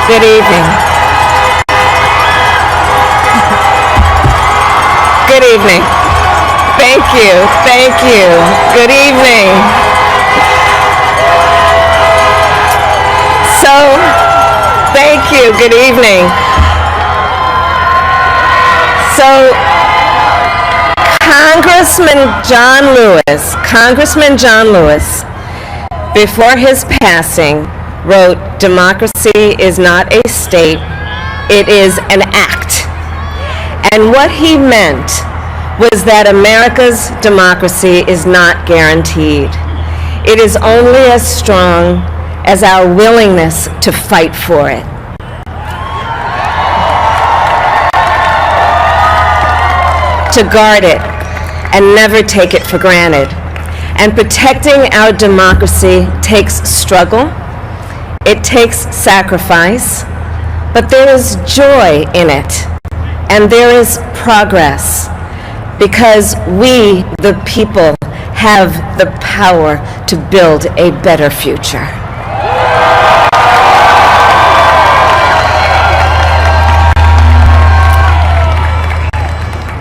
Good evening. Good evening. Thank you. Thank you. Good evening. So, thank you. Good evening. So, Congressman John Lewis, before his passing, wrote, "Democracy is not a state, it is an act." And what he meant was that America's democracy is not guaranteed. It is only as strong as our willingness to fight for it. To guard it and never take it for granted. And protecting our democracy takes struggle, it takes sacrifice, but there is joy in it, and there is progress, because we, the people, have the power to build a better future.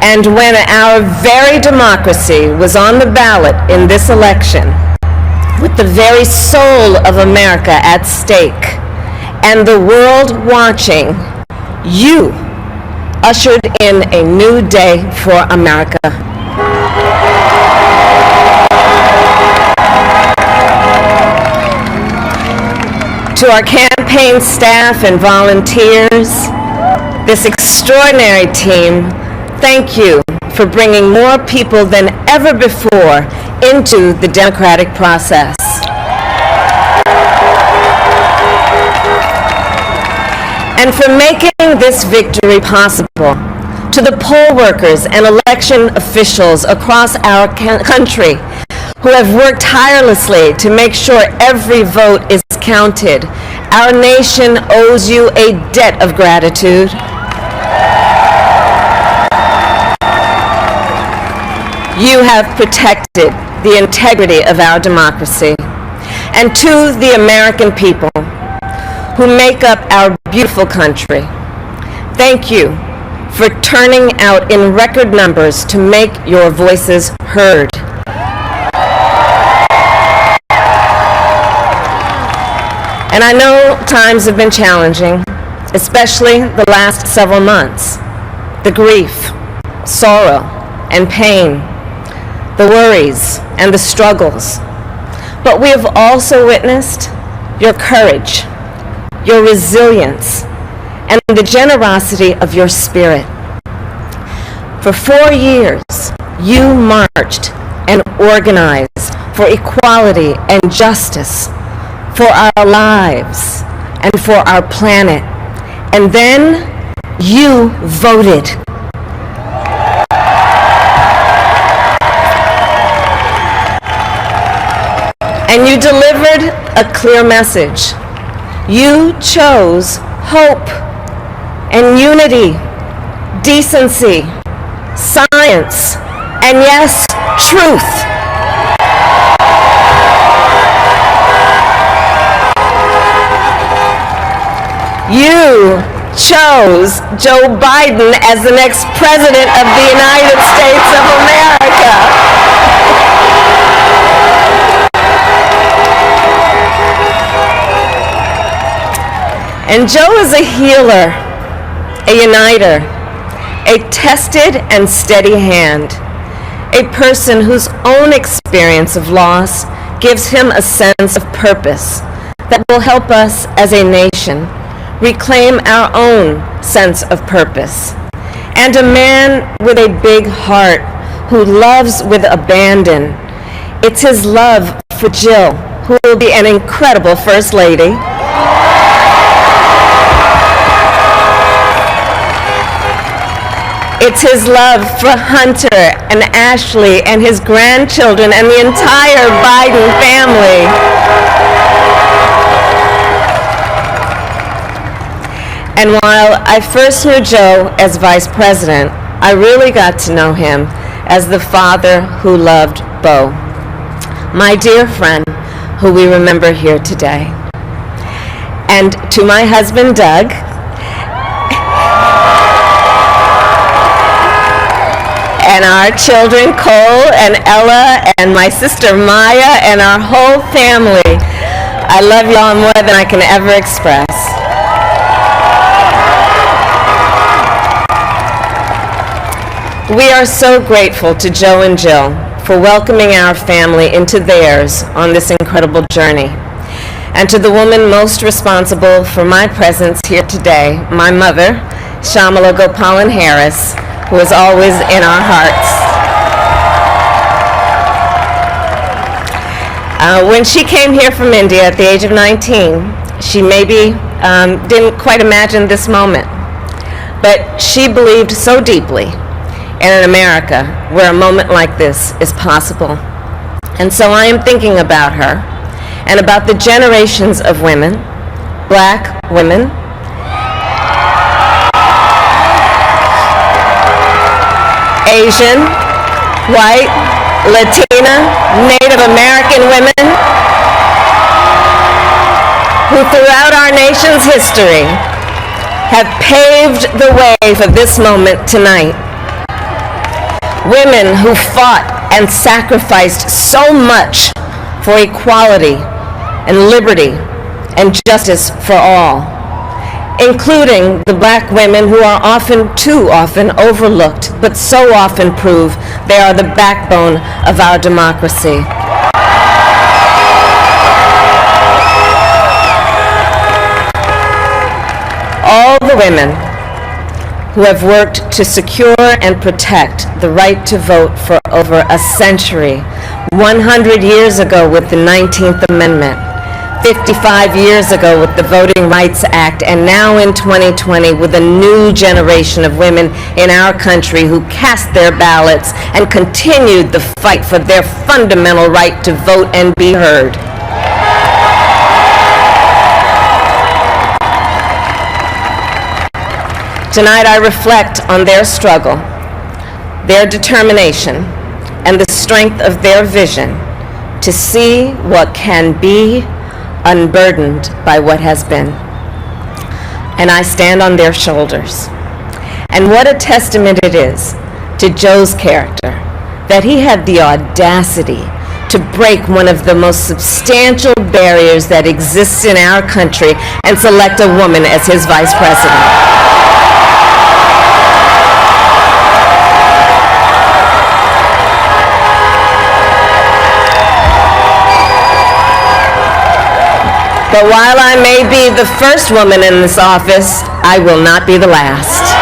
And when our very democracy was on the ballot in this election, with the very soul of America at stake, and the world watching, you ushered in a new day for America. To our campaign staff and volunteers, this extraordinary team, thank you for bringing more people than ever before into the democratic process. And for making this victory possible. To the poll workers and election officials across our country who have worked tirelessly to make sure every vote is counted, our nation owes you a debt of gratitude. You have protected the integrity of our democracy. And to the American people who make up our beautiful country, thank you for turning out in record numbers to make your voices heard. And I know times have been challenging, especially the last several months. The grief, sorrow, and pain, the worries and the struggles. But we have also witnessed your courage, your resilience, and the generosity of your spirit. For 4 years, you marched and organized for equality and justice, for our lives and for our planet. And then you voted. And you delivered a clear message. You chose hope and unity, decency, science, and yes, truth. You chose Joe Biden as the next president of the United States of America. And Joe is a healer, a uniter, a tested and steady hand, a person whose own experience of loss gives him a sense of purpose that will help us as a nation reclaim our own sense of purpose. And a man with a big heart who loves with abandon. It's his love for Jill, who will be an incredible First Lady. It's his love for Hunter and Ashley and his grandchildren and the entire Biden family. And while I first knew Joe as vice president, I really got to know him as the father who loved Bo, my dear friend who we remember here today. and to my husband, Doug, and our children, Cole and Ella, and my sister, Maya, and our whole family. I love y'all more than I can ever express. We are so grateful to Joe and Jill for welcoming our family into theirs on this incredible journey. And to the woman most responsible for my presence here today, my mother, Kamala Harris, who is always in our hearts. When she came here from India at the age of 19, she maybe didn't quite imagine this moment, but she believed so deeply in an America where a moment like this is possible. And so I am thinking about her and about the generations of women, Black women, Asian, white, Latina, Native American women who throughout our nation's history have paved the way for this moment tonight. Women who fought and sacrificed so much for equality and liberty and justice for all, including the Black women who are too often overlooked, but so often prove they are the backbone of our democracy. All the women who have worked to secure and protect the right to vote for over a century, 100 years ago with the 19th Amendment, 55 years ago with the Voting Rights Act, and now in 2020 with a new generation of women in our country who cast their ballots and continued the fight for their fundamental right to vote and be heard. Tonight I reflect on their struggle, their determination, and the strength of their vision to see what can be unburdened by what has been. And I stand on their shoulders. And what a testament it is to Joe's character that he had the audacity to break one of the most substantial barriers that exists in our country and select a woman as his vice president. But while I may be the first woman in this office, I will not be the last.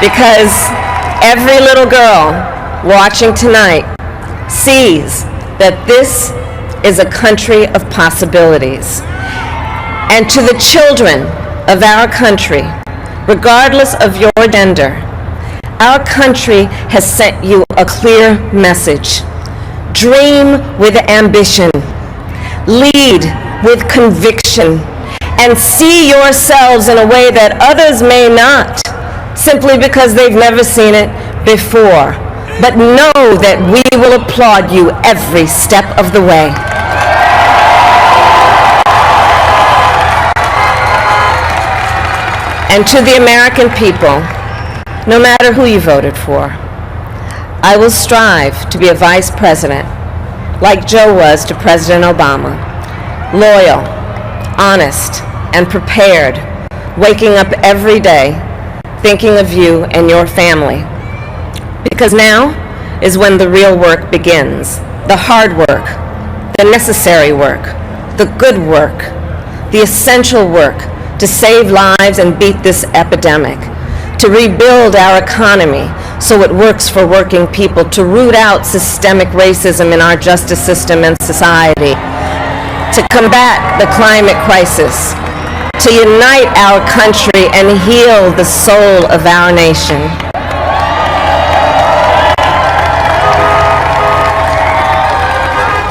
Because every little girl watching tonight sees that this is a country of possibilities. And to the children of our country, regardless of your gender, our country has sent you a clear message. Dream with ambition, lead with conviction, and see yourselves in a way that others may not, simply because they've never seen it before. But know that we will applaud you every step of the way. And to the American people, no matter who you voted for, I will strive to be a vice president, like Joe was to President Obama, loyal, honest, and prepared, waking up every day thinking of you and your family. Because now is when the real work begins, the hard work, the necessary work, the good work, the essential work to save lives and beat this epidemic, to rebuild our economy so it works for working people, to root out systemic racism in our justice system and society, to combat the climate crisis, to unite our country and heal the soul of our nation.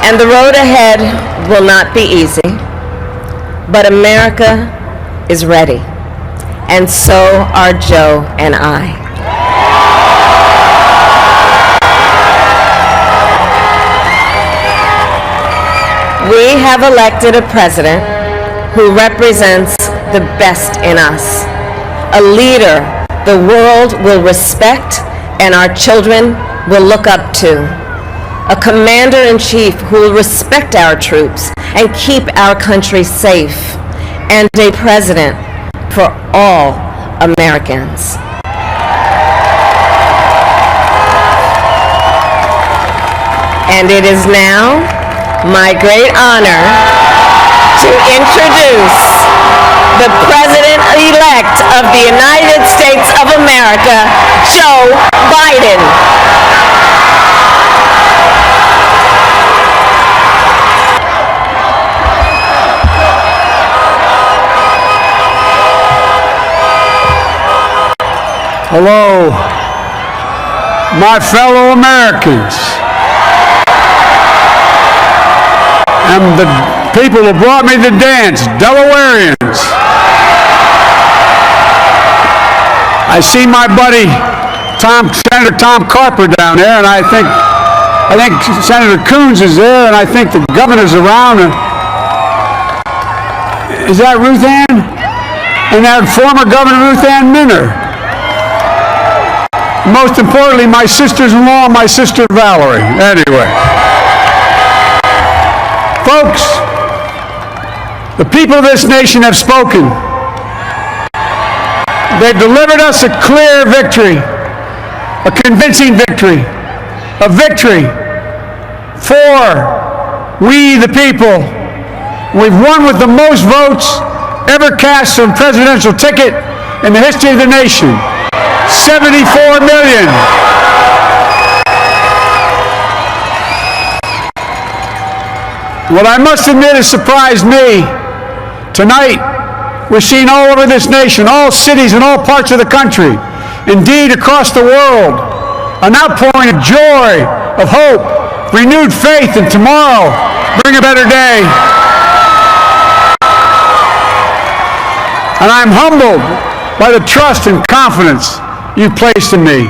And the road ahead will not be easy, but America is ready, and so are Joe and I. we have elected a president who represents the best in us, a leader the world will respect and our children will look up to, a commander-in-chief who will respect our troops and keep our country safe, and a president for all Americans. And it is now my great honor to introduce the President-elect of the United States of America, Joe Biden. Hello, my fellow Americans, and the people who brought me to dance, Delawareans. I see my buddy Senator Tom Carper down there, and I think Senator Coons is there, and I think the governor's around. Is that Ruth Ann? And that former Governor Ruth Ann Minner. Most importantly, my sisters-in-law, my sister Valerie. Anyway. Folks, the people of this nation have spoken. They've delivered us a clear victory, a convincing victory, a victory for we the people. We've won with the most votes ever cast on a presidential ticket in the history of the nation. 74 million. What I must admit has surprised me. Tonight, we're seeing all over this nation, all cities and all parts of the country, indeed across the world, an outpouring of joy, of hope, renewed faith in tomorrow, bring a better day. And I'm humbled by the trust and confidence you've placed in me.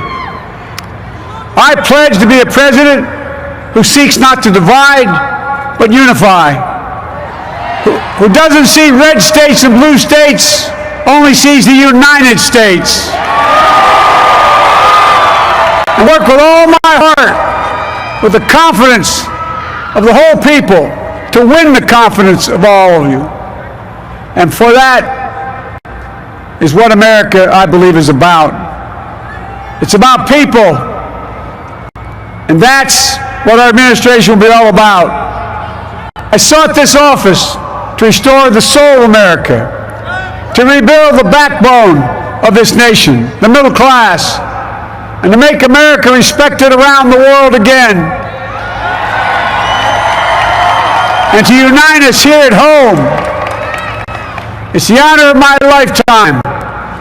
I pledge to be a president who seeks not to divide, but unify. Who doesn't see red states and blue states, only sees the United States. And work with all my heart, with the confidence of the whole people, to win the confidence of all of you. And for that is what America, I believe, is about. It's about people. And that's what our administration will be all about. I sought this office to restore the soul of America, to rebuild the backbone of this nation, the middle class, and to make America respected around the world again, and to unite us here at home. It's the honor of my lifetime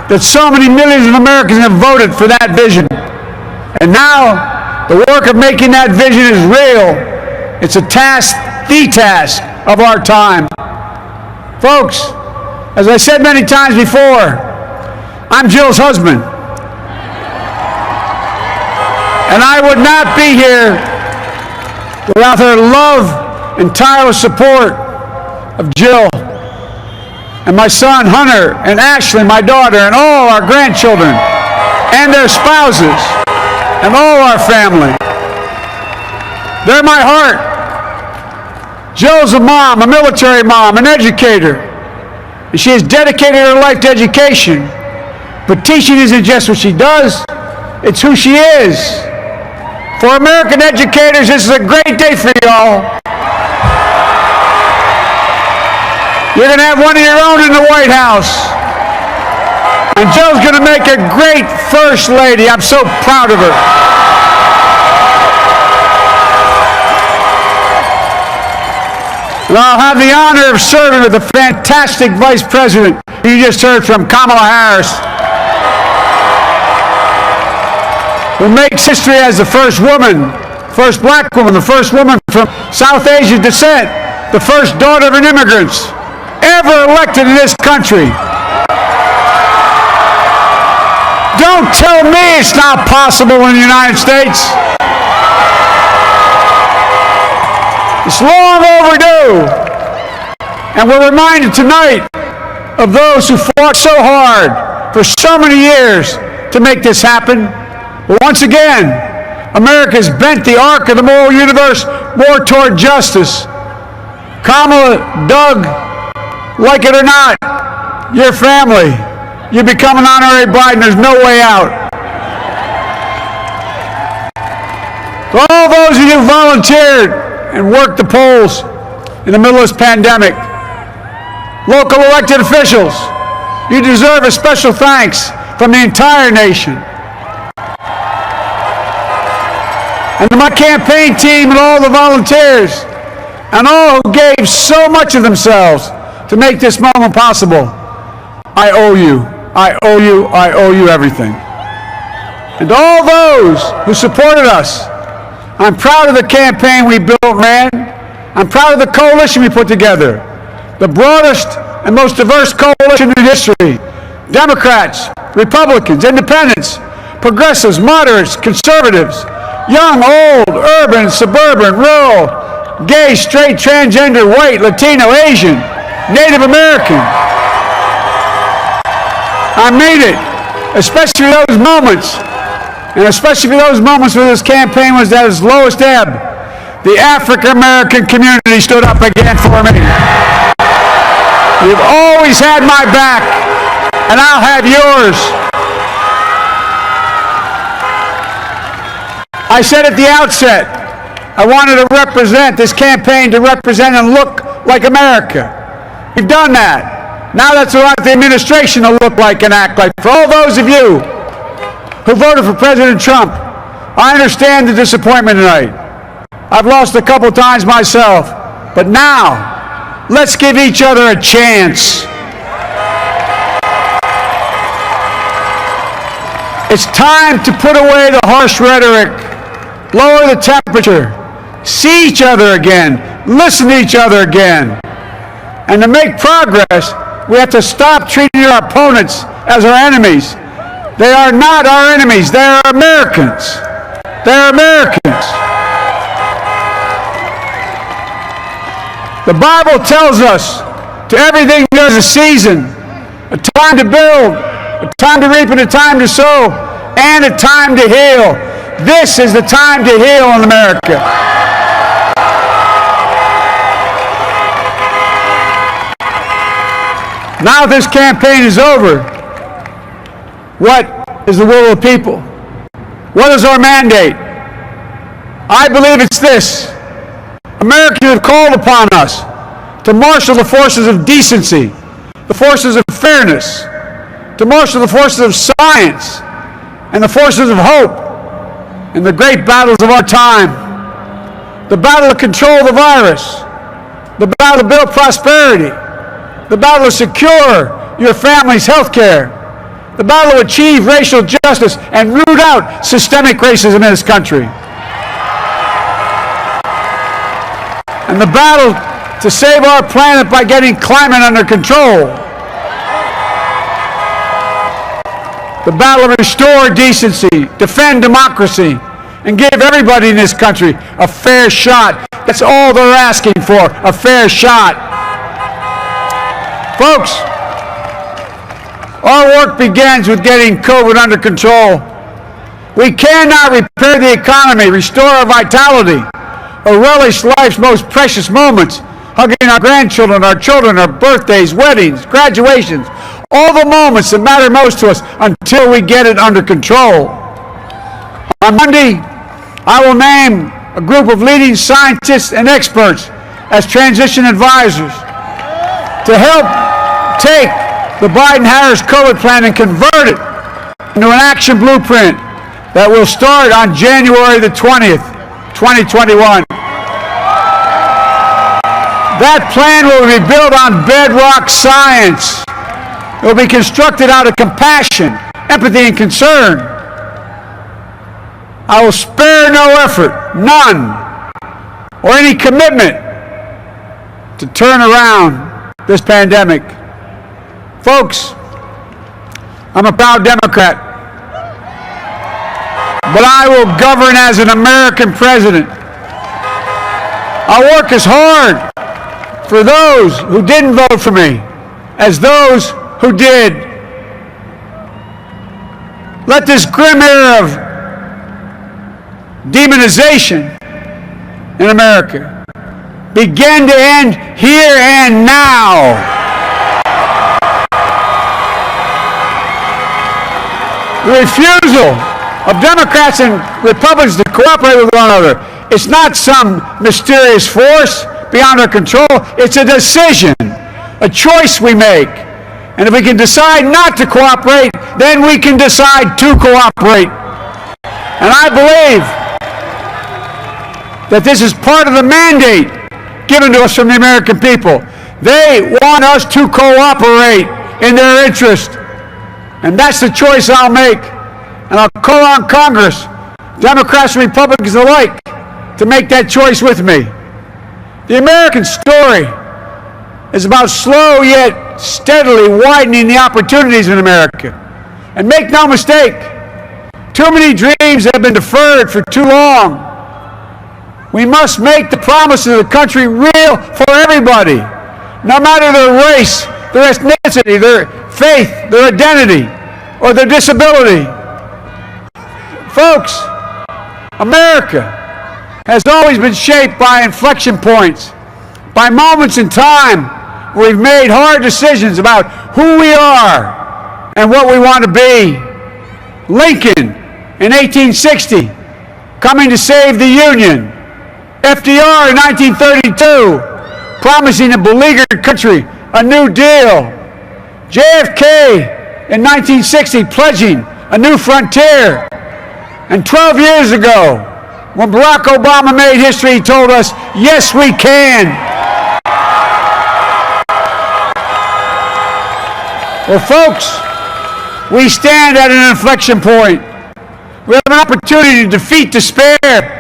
that so many millions of Americans have voted for that vision. And now, the work of making that vision is real. It's a task, the task of our time. Folks, as I said many times before, I'm Jill's husband. And I would not be here without her love and tireless support of Jill, and my son Hunter, and Ashley, my daughter, and all our grandchildren, and their spouses, and all our family. They're my heart. Jill's a mom, a military mom, an educator. And she has dedicated her life to education. But teaching isn't just what she does, it's who she is. For American educators, this is a great day for y'all. You're going to have one of your own in the White House. And Jill's going to make a great First Lady. I'm so proud of her. And I'll have the honor of serving with the fantastic Vice President you just heard from, Kamala Harris, who makes history as the first woman, first black woman, the first woman from South Asian descent, the first daughter of an immigrant ever elected in this country. Don't tell me it's not possible in the United States. It's long overdue. And we're reminded tonight of those who fought so hard for so many years to make this happen. But once again, America has bent the arc of the moral universe more toward justice. Kamala, Doug, like it or not, your family, you become an honorary Biden. There's no way out. For all those of you who volunteered and worked the polls in the middle of this pandemic, local elected officials, you deserve a special thanks from the entire nation. And to my campaign team and all the volunteers and all who gave so much of themselves to make this moment possible, I owe you. I owe you. I owe you everything. And to all those who supported us, I'm proud of the campaign we built and ran. I'm proud of the coalition we put together, the broadest and most diverse coalition in history. Democrats, Republicans, Independents, progressives, moderates, conservatives, young, old, urban, suburban, rural, gay, straight, transgender, white, Latino, Asian, Native American. I mean it, especially those moments, and especially those moments where this campaign was at its lowest ebb. The African American community stood up again for me. You've always had my back, and I'll have yours. I said at the outset, I wanted to represent this campaign, to represent and look like America. We've done that. Now that's what I want the administration to look like and act like. For all those of you who voted for President Trump, I understand the disappointment tonight. I've lost a couple times myself, but now let's give each other a chance. It's time to put away the harsh rhetoric, lower the temperature, see each other again, listen to each other again. And to make progress, we have to stop treating our opponents as our enemies. They are not our enemies. They are Americans. They're Americans. The Bible tells us to everything there's a season, a time to build, a time to reap, and a time to sow, and a time to heal. This is the time to heal in America. Now this campaign is over, what is the will of the people? What is our mandate? I believe it's this. Americans have called upon us to marshal the forces of decency, the forces of fairness, to marshal the forces of science, and the forces of hope in the great battles of our time. The battle to control the virus, the battle to build prosperity, the battle to secure your family's health care, the battle to achieve racial justice and root out systemic racism in this country, and the battle to save our planet by getting climate under control, the battle to restore decency, defend democracy, and give everybody in this country a fair shot. That's all they're asking for, a fair shot. Folks, our work begins with getting COVID under control. We cannot repair the economy, restore our vitality, or relish life's most precious moments, hugging our grandchildren, our children, our birthdays, weddings, graduations, all the moments that matter most to us until we get it under control. On Monday, I will name a group of leading scientists and experts as transition advisors to help take the Biden-Harris COVID plan and convert it into an action blueprint that will start on January the 20th, 2021. That plan will be built on bedrock science. It will be constructed out of compassion, empathy, and concern. I will spare no effort, none, or any commitment to turn around this pandemic. Folks, I'm a proud Democrat, but I will govern as an American president. I'll work as hard for those who didn't vote for me as those who did. Let this grim era of demonization in America begin to end here and now. The refusal of Democrats and Republicans to cooperate with one another, it's not some mysterious force beyond our control. It's a decision, a choice we make. And if we can decide not to cooperate, then we can decide to cooperate. And I believe that this is part of the mandate given to us from the American people. They want us to cooperate in their interest. And that's the choice I'll make. And I'll call on Congress, Democrats and Republicans alike, to make that choice with me. The American story is about slow yet steadily widening the opportunities in America. And make no mistake, too many dreams have been deferred for too long. We must make the promises of the country real for everybody, no matter their race, their ethnicity, their faith, their identity, or their disability. Folks, America has always been shaped by inflection points, by moments in time where we've made hard decisions about who we are and what we want to be. Lincoln in 1860, coming to save the Union. FDR in 1932, promising a beleaguered country a new deal. JFK in 1960, pledging a new frontier. And 12 years ago, when Barack Obama made history, he told us, yes, we can. Well, folks, we stand at an inflection point. We have an opportunity to defeat despair,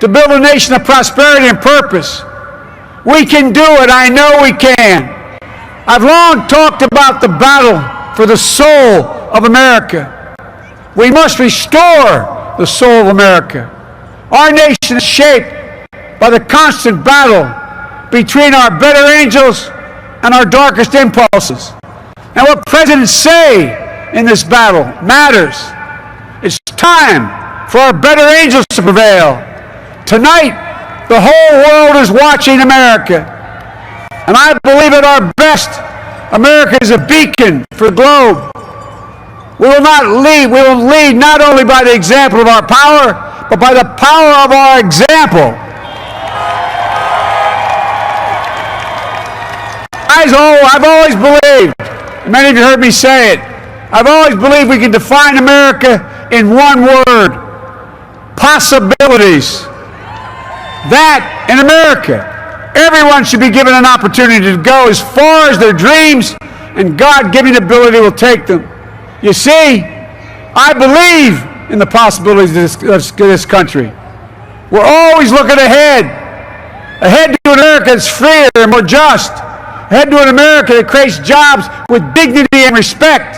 to build a nation of prosperity and purpose. We can do it. I know we can. I've long talked about the battle for the soul of America. We must restore the soul of America. Our nation is shaped by the constant battle between our better angels and our darkest impulses. And what presidents say in this battle matters. It's time for our better angels to prevail. Tonight, the whole world is watching America. And I believe at our best, America is a beacon for the globe. We will lead not only by the example of our power, but by the power of our example. I've always believed, and many of you heard me say it, I've always believed we can define America in one word: possibilities. That in America, everyone should be given an opportunity to go as far as their dreams and God-given ability will take them. You see, I believe in the possibilities of this country. We're always looking ahead to an America that's freer and more just, ahead to an America that creates jobs with dignity and respect,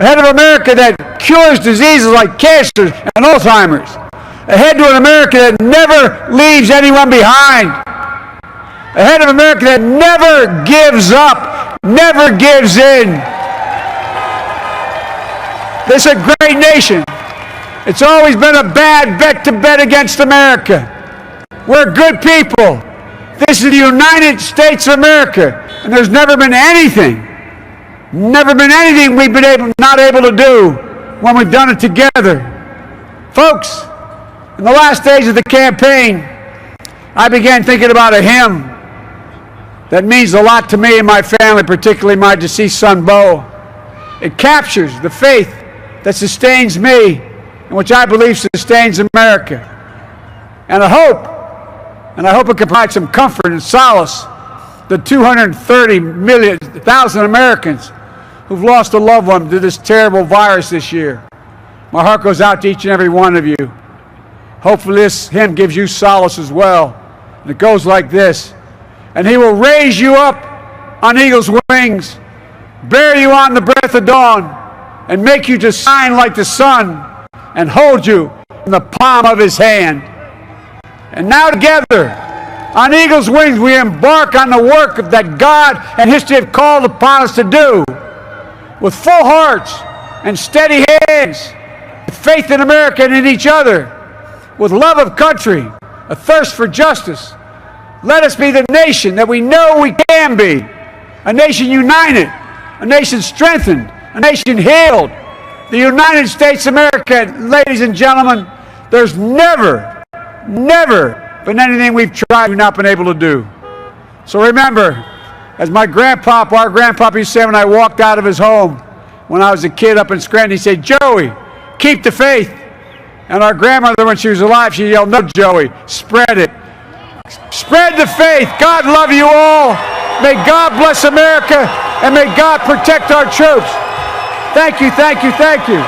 ahead of America that cures diseases like cancer and Alzheimer's, ahead to an America that never leaves anyone behind, ahead of America that never gives up, never gives in. This is a great nation. It's always been a bad bet to bet against America. We're good people. This is the United States of America, and there's never been anything we've been not able to do when we've done it together. Folks, in the last days of the campaign, I began thinking about a hymn that means a lot to me and my family, particularly my deceased son, Bo. It captures the faith that sustains me and which I believe sustains America. And I hope it can provide some comfort and solace the 230,000 Americans who've lost a loved one to this terrible virus this year. My heart goes out to each and every one of you. Hopefully this hymn gives you solace as well. And it goes like this: and he will raise you up on eagle's wings, bear you on the breath of dawn, and make you to shine like the sun, and hold you in the palm of his hand. And now together, On eagle's wings, we embark on the work that God and history have called upon us to do. With full hearts and steady hands, with faith in America and in each other, with love of country, a thirst for justice, let us be the nation that we know we can be. A nation united, a nation strengthened, a nation healed. The United States of America, ladies and gentlemen, there's never been anything we've tried we've not been able to do. So remember, as our grandpapa used to say when I walked out of his home when I was a kid up in Scranton, he said, "Joey, keep the faith." And our grandmother, when she was alive, she yelled, "No, Joey, spread it. Spread the faith. God love you all. May God bless America, and may God protect our troops." Thank you, thank you, thank you.